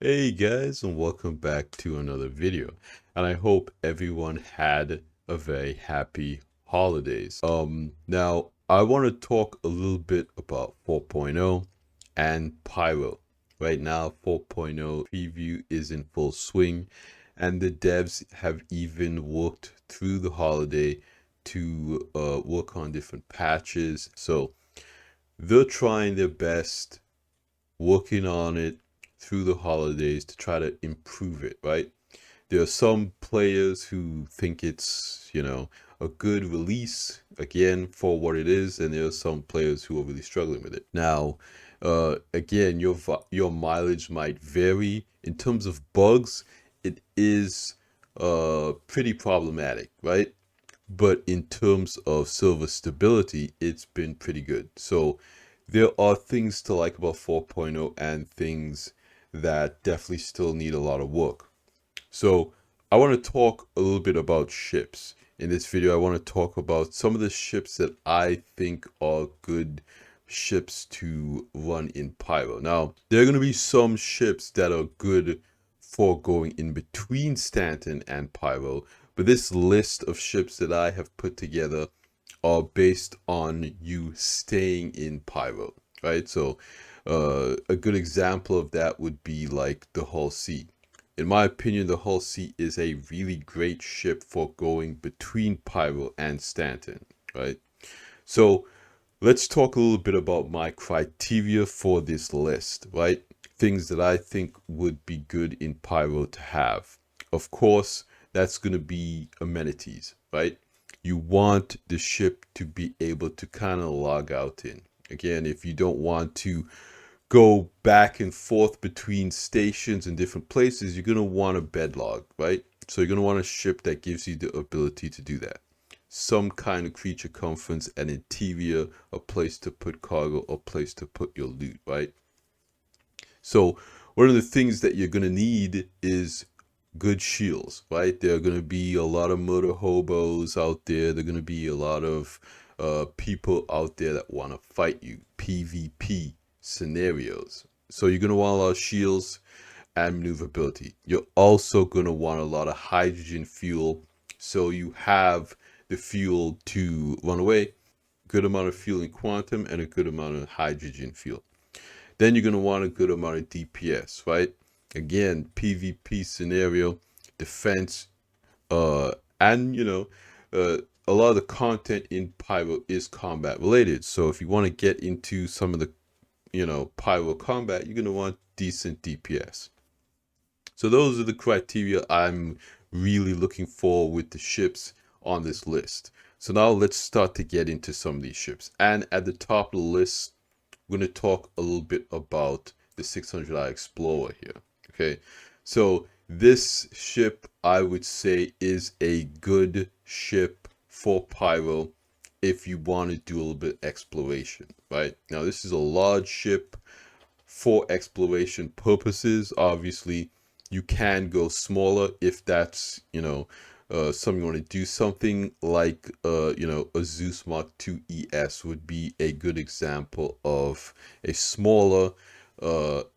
Hey guys, and welcome back to another video. And I hope everyone had a very happy holidays. Now I want to talk a little bit about 4.0 and Pyro. Right now 4.0 preview is in full swing, and the devs have even worked through the holiday to work on different patches. So they're trying their best, working on it through the holidays to try to improve it, right? There are some players who think it's, a good release, again, for what it is, and there are some players who are really struggling with it. Now, again, your mileage might vary. In terms of bugs, it is pretty problematic, right? But in terms of server stability, it's been pretty good. So there are things to like about 4.0 and things that definitely still need a lot of work. So I want to talk a little bit about ships. In this video, I want to talk about some of the ships that I think are good ships to run in Pyro. Now, there are going to be some ships that are good for going in between Stanton and Pyro, but this list of ships that I have put together are based on you staying in Pyro, right? So a good example of that would be like the Hull C. In my opinion, the Hull C is a really great ship for going between Pyro and Stanton, right? So let's talk a little bit about my criteria for this list, right? Things that I think would be good in Pyro to have. Of course, that's going to be amenities, right? You want the ship to be able to kind of log out in. Again, if you don't want to go back and forth between stations and different places, you're going to want a bed log, right? So you're going to want a ship that gives you the ability to do that. Some kind of creature comforts, an interior, a place to put cargo, a place to put your loot, right? So one of the things that you're going to need is good shields, right? There are going to be a lot of murder hobos out there. There are going to be a lot of people out there that want to fight you, PvP scenarios. So you're going to want a lot of shields and maneuverability. You're also going to want a lot of hydrogen fuel, so you have the fuel to run away, good amount of fuel in quantum, and a good amount of hydrogen fuel. Then you're going to want a good amount of DPS, right? Again, PvP scenario, defense, and a lot of the content in Pyro is combat related. So if you want to get into some of the, Pyro combat, you're going to want decent DPS. So those are the criteria I'm really looking for with the ships on this list. So now let's start to get into some of these ships. And at the top of the list, we're going to talk a little bit about the 600i Explorer here. Okay, so this ship, I would say, is a good ship for Pyro if you want to do a little bit of exploration, right? Now, this is a large ship for exploration purposes. Obviously, you can go smaller if that's, something you want to do. Something like, a Zeus Mark II ES would be a good example of a smaller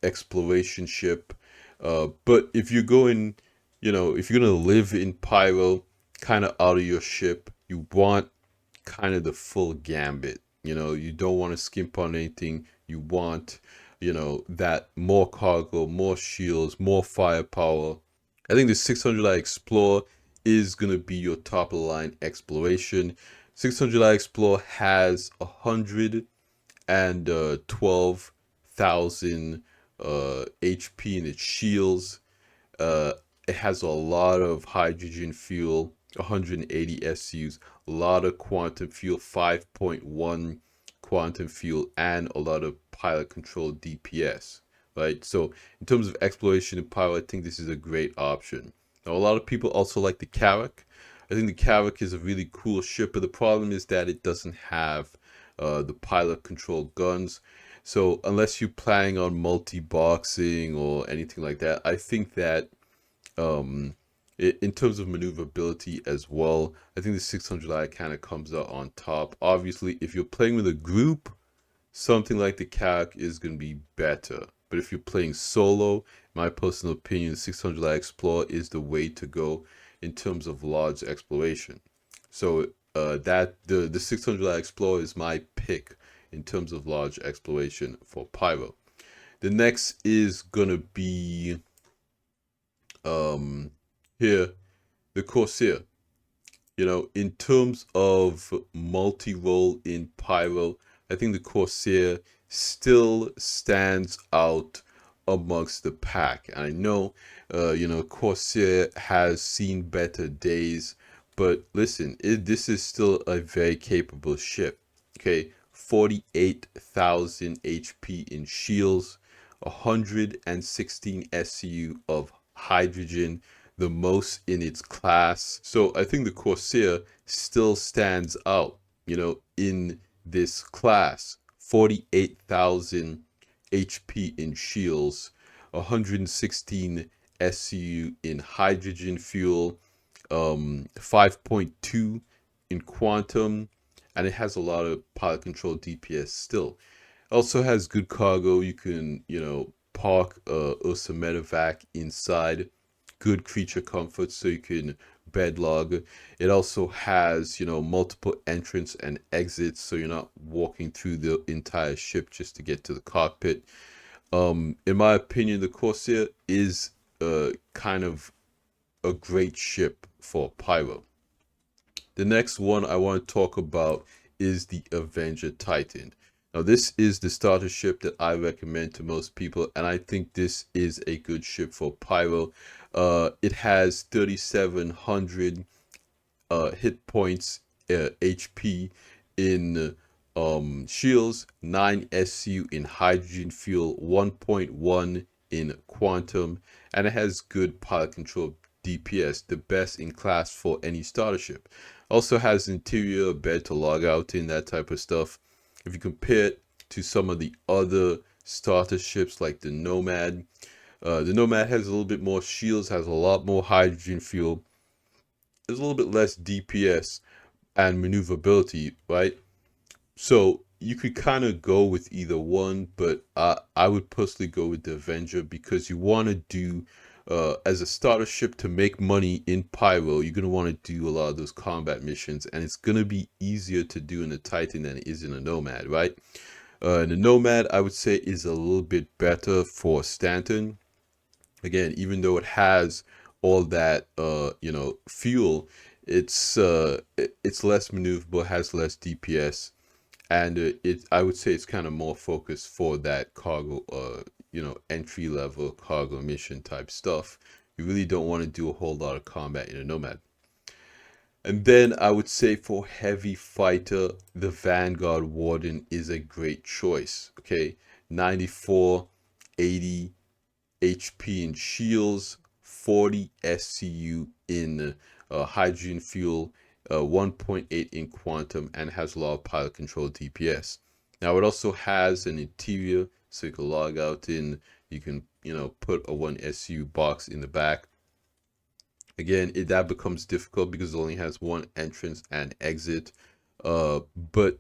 exploration ship. But if you're going, if you're going to live in Pyro, kind of out of your ship, you want kind of the full gambit. You don't want to skimp on anything. You want, that more cargo, more shields, more firepower. I think the 600i Explorer is going to be your top of the line exploration. 600i Explorer has 112,000 HP in its shields. It has a lot of hydrogen fuel, 180 SUs, a lot of quantum fuel, 5.1 quantum fuel, and a lot of pilot control DPS, right? So in terms of exploration and power, I think this is a great option. Now, a lot of people also like the Carrack. I think the Carrack is a really cool ship, but the problem is that it doesn't have the pilot control guns. So unless you're planning on multi-boxing or anything like that, I think that in terms of maneuverability as well, I think the 600i kind of comes out on top. Obviously, if you're playing with a group, something like the Kayak is going to be better. But if you're playing solo, my personal opinion, 600 light Explorer is the way to go in terms of large exploration. So that the 600 light Explorer is my pick in terms of large exploration for Pyro. The next is gonna be here the Corsair. You know, in terms of multi-role in Pyro, I think the Corsair still stands out amongst the pack. And I know, you know, Corsair has seen better days, but listen, this is still a very capable ship. Okay, 48,000 HP in shields, 116 SCU of hydrogen, the most in its class. So I think the Corsair still stands out, you know, in this class. 48,000 HP in shields, 116 SCU in hydrogen fuel, 5.2 in quantum, and it has a lot of pilot control DPS still. Also has good cargo. You can, you know, park Ursa Medevac inside. Good creature comfort, so you can bedlog. It also has, you know, multiple entrance and exits, so you're not walking through the entire ship just to get to the cockpit. In my opinion, the Corsair is kind of a great ship for Pyro. The next one I want to talk about is the Avenger Titan. Now, this is the starter ship that I recommend to most people, and I think this is a good ship for Pyro. It has 3,700 hit points, HP in shields, 9 SU in hydrogen fuel, 1.1 in quantum, and it has good pilot control DPS, the best in class for any starter ship. Also has interior, bed to log out in, that type of stuff. If you compare it to some of the other starter ships like the Nomad has a little bit more shields, has a lot more hydrogen fuel. There's a little bit less DPS and maneuverability, right? So you could kind of go with either one, but I would personally go with the Avenger because you want to do, as a starter ship to make money in Pyro, you're going to want to do a lot of those combat missions, and it's going to be easier to do in a Titan than it is in a Nomad, right? And the Nomad, I would say, is a little bit better for Stanton. Again, even though it has all that, you know, fuel, it's less maneuverable, has less DPS, and I would say it's kind of more focused for that cargo, you know, entry level cargo mission type stuff. You really don't want to do a whole lot of combat in a Nomad. And then I would say for heavy fighter, the Vanguard Warden is a great choice. Okay, 94, 80 HP in shields, 40 SCU in hydrogen fuel, 1.8 in quantum, and has a lot of pilot control DPS. Now it also has an interior, so you can log out in. You can, you know, put a 1 SCU box in the back. Again, that becomes difficult because it only has one entrance and exit. But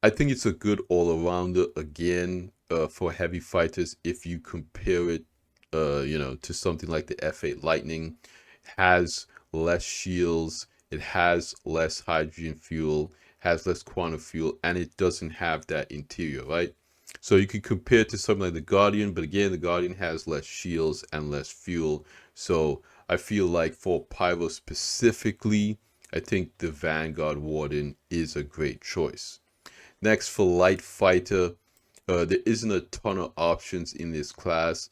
I think it's a good all-arounder again for heavy fighters if you compare it, you know, to something like the F8 Lightning. It has less shields, it has less hydrogen fuel, has less quantum fuel, and it doesn't have that interior, right? So you can compare it to something like the Guardian, but again, the Guardian has less shields and less fuel. So I feel like for Pyro specifically, I think the Vanguard Warden is a great choice. Next, for light fighter, there isn't a ton of options in this class.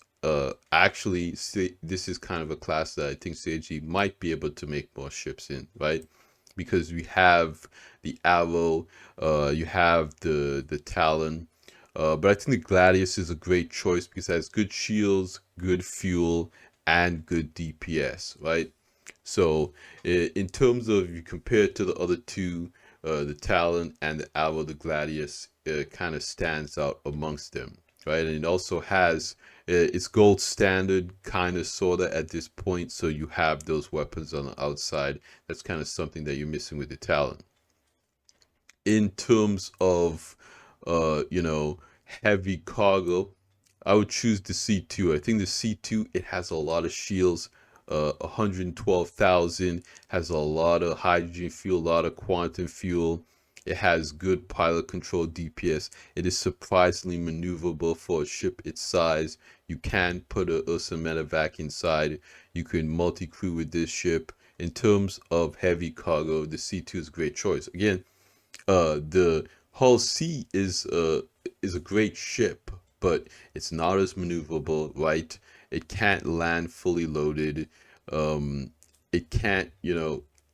Actually, this is kind of a class that I think CAG might be able to make more ships in, right? Because we have the Arrow, you have the Talon, but I think the Gladius is a great choice because it has good shields, good fuel, and good DPS, right? So in terms of, if you compare it to the other two, the Talon and the Arrow, the Gladius kind of stands out amongst them, right? And it also has it's gold standard, kind of, sort of, at this point. So you have those weapons on the outside. That's kind of something that you're missing with the Talon. In terms of you know, heavy cargo, I would choose the C2. I think the C2, it has a lot of shields, 112,000, has a lot of hydrogen fuel, a lot of quantum fuel. It has good pilot control DPS. It is surprisingly maneuverable for a ship its size. You can put a Ursa medevac inside. You can multi-crew with this ship. In terms of heavy cargo, the C2 is a great choice. Again, the Hull C is a great ship, but it's not as maneuverable, right? It can't land fully loaded. Um, it can't,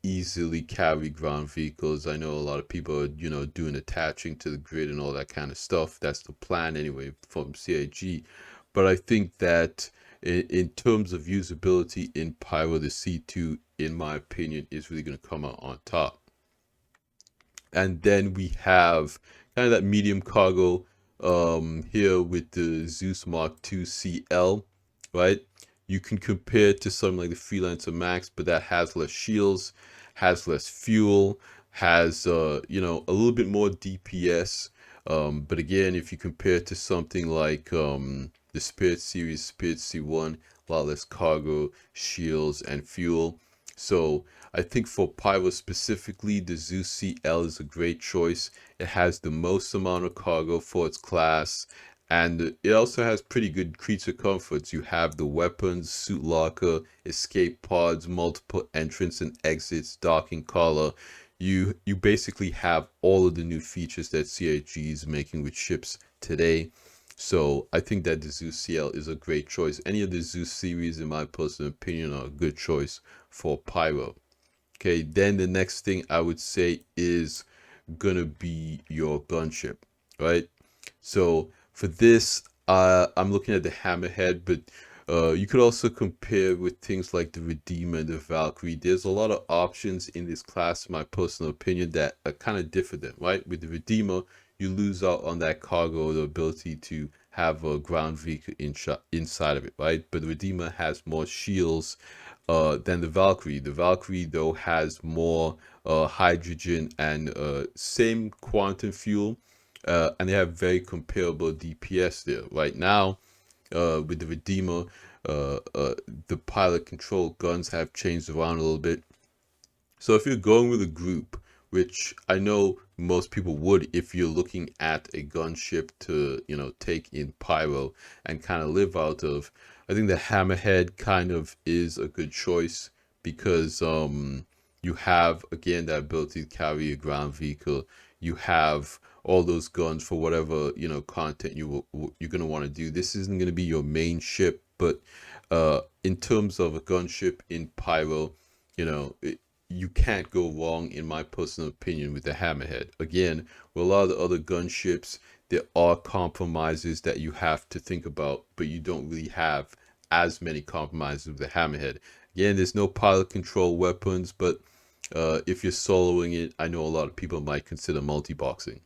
easily carry ground vehicles. I know a lot of people are, doing attaching to the grid and all that kind of stuff. That's the plan anyway from CIG. But I think that in terms of usability in Pyro, the C2, in my opinion, is really going to come out on top. And then we have kind of that medium cargo here with the Zeus Mark II CL, right? You can compare it to something like the Freelancer Max, but that has less shields, has less fuel, has a little bit more DPS. But again, if you compare it to something like the Spirit series, Spirit C1, a lot less cargo, shields, and fuel. So I think for Pyro specifically, the Zeus CL is a great choice. It has the most amount of cargo for its class, and it also has pretty good creature comforts. You have the weapons, suit locker, escape pods, multiple entrance and exits, docking collar. You basically have all of the new features that CIG is making with ships today. So I think that the Zeus CL is a great choice. Any of the Zeus series, in my personal opinion, are a good choice for Pyro. Okay, then the next thing I would say is gonna be your gunship, right? So for this, I'm looking at the Hammerhead, but you could also compare with things like the Redeemer and the Valkyrie. There's a lot of options in this class, in my personal opinion, that are kind of different, right? With the Redeemer, you lose out on that cargo, the ability to have a ground vehicle inside of it, right? But the Redeemer has more shields than the Valkyrie. The Valkyrie, though, has more hydrogen and same quantum fuel, and they have very comparable DPS there. Right now, with the Redeemer, the pilot control guns have changed around a little bit. So if you're going with a group, which I know most people would if you're looking at a gunship to, take in Pyro and kind of live out of, I think the Hammerhead kind of is a good choice because you have, again, that ability to carry a ground vehicle. You have all those guns for whatever, content you're going to want to do. This isn't going to be your main ship, but in terms of a gunship in Pyro, you can't go wrong, in my personal opinion, with the Hammerhead. Again, with a lot of the other gunships, there are compromises that you have to think about, but you don't really have as many compromises with the Hammerhead. Again, there's no pilot control weapons, but if you're soloing it, I know a lot of people might consider multi-boxing.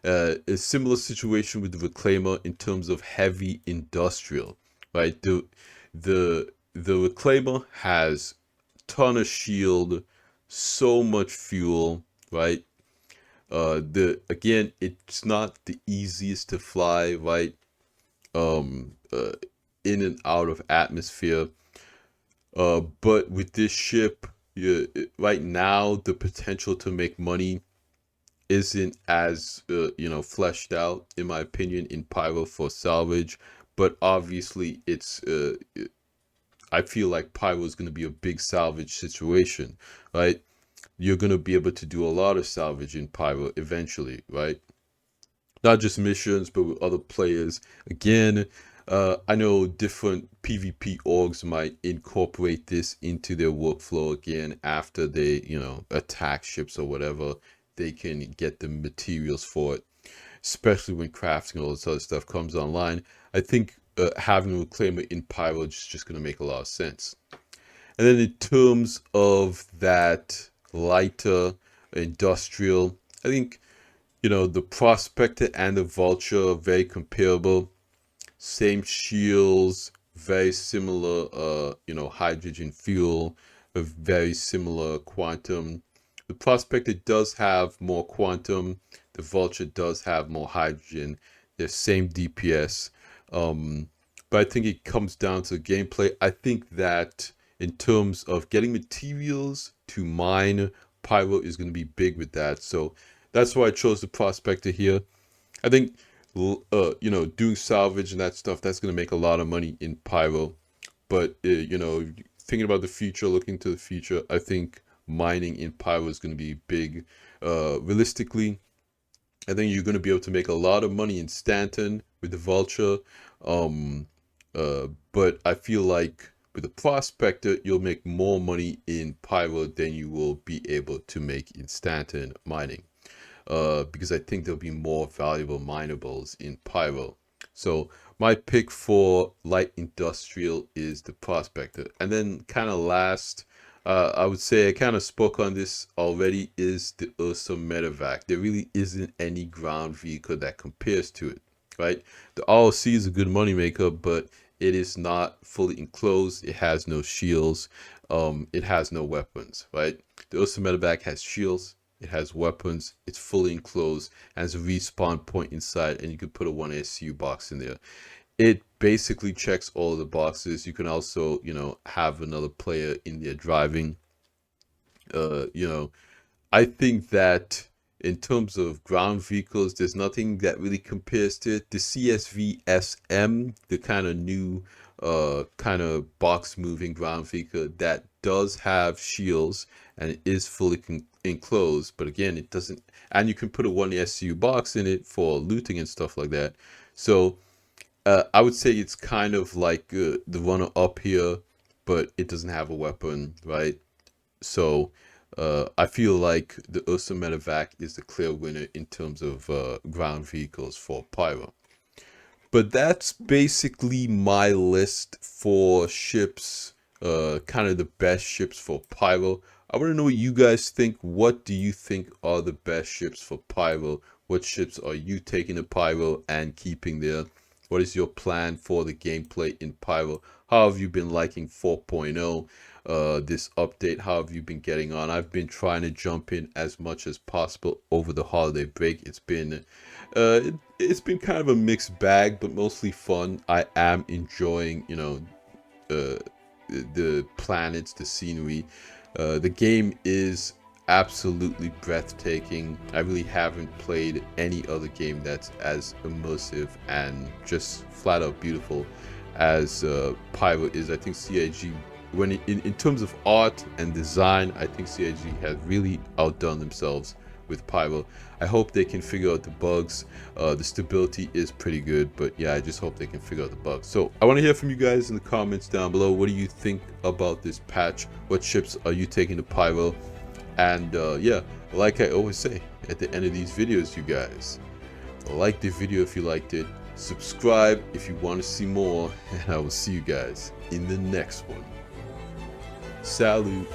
A similar situation with the Reclaimer in terms of heavy industrial, right? The Reclaimer has ton of shield, so much fuel, right? It's not the easiest to fly, right? In and out of atmosphere. But with this ship, right now the potential to make money isn't as fleshed out, in my opinion, in Pyro for salvage. But obviously, I feel like Pyro is going to be a big salvage situation, right? You're going to be able to do a lot of salvage in Pyro eventually, right? Not just missions, but with other players. Again, I know different PvP orgs might incorporate this into their workflow again after they, attack ships or whatever. They can get the materials for it, especially when crafting all this other stuff comes online. I think having a Reclaimer in Pyro is just going to make a lot of sense. And then in terms of that lighter industrial, I think, the Prospector and the Vulture are very comparable. Same shields, very similar, hydrogen fuel, a very similar quantum. The Prospector does have more quantum. The the Vulture does have more hydrogen. They're same DPS. But I think it comes down to gameplay. I think that in terms of getting materials to mine, Pyro is going to be big with that. So that's why I chose the Prospector here. I think, doing salvage and that stuff, that's going to make a lot of money in Pyro. But, thinking about the future, looking to the future, I think mining in Pyro is going to be big. Realistically, I think you're going to be able to make a lot of money in Stanton with the Vulture. But I feel like with the Prospector, you'll make more money in Pyro than you will be able to make in Stanton mining. Because I think there'll be more valuable minables in Pyro. So my pick for light industrial is the Prospector. And then kind of last, I would say I kind of spoke on this already, is the Ursa Medevac. There really isn't any ground vehicle that compares to it, right? The ROC is a good moneymaker, but it is not fully enclosed. It has no shields. It has no weapons, right? The Ursa Medevac has shields. It has weapons. It's fully enclosed. Has a respawn point inside, and you can put a 1 SU box in there. It basically checks all the boxes. You can also, have another player in there driving. I think that in terms of ground vehicles, there's nothing that really compares to it. The CSV SM, the kind of new kind of box moving ground vehicle that does have shields and it is fully enclosed, but again, it doesn't, and you can put a 1 SU box in it for looting and stuff like that. So I would say it's kind of like the runner up here, but it doesn't have a weapon, right? So I feel like the Ursa Medevac is the clear winner in terms of ground vehicles for Pyro. But that's basically my list for ships, kind of the best ships for Pyro. I want to know what you guys think. What do you think are the best ships for Pyro? What ships are you taking to Pyro and keeping there? What is your plan for the gameplay in Pyro? How have you been liking 4.0? This update, how have you been getting on? I've been trying to jump in as much as possible over the holiday break. It's been kind of a mixed bag, but mostly fun. I am enjoying, the planets, the scenery. The game is absolutely breathtaking. I really haven't played any other game that's as immersive and just flat out beautiful as Pyro is. I think CIG, when in terms of art and design, I think CIG has really outdone themselves with Pyro. I hope they can figure out the bugs. The stability is pretty good, but yeah, I just hope they can figure out the bugs. So I want to hear from you guys in the comments down below. What do you think about this patch? What ships are you taking to Pyro? And yeah, like I always say at the end of these videos, you guys, like the video if you liked it, subscribe if you want to see more, and I will see you guys in the next one. Salute.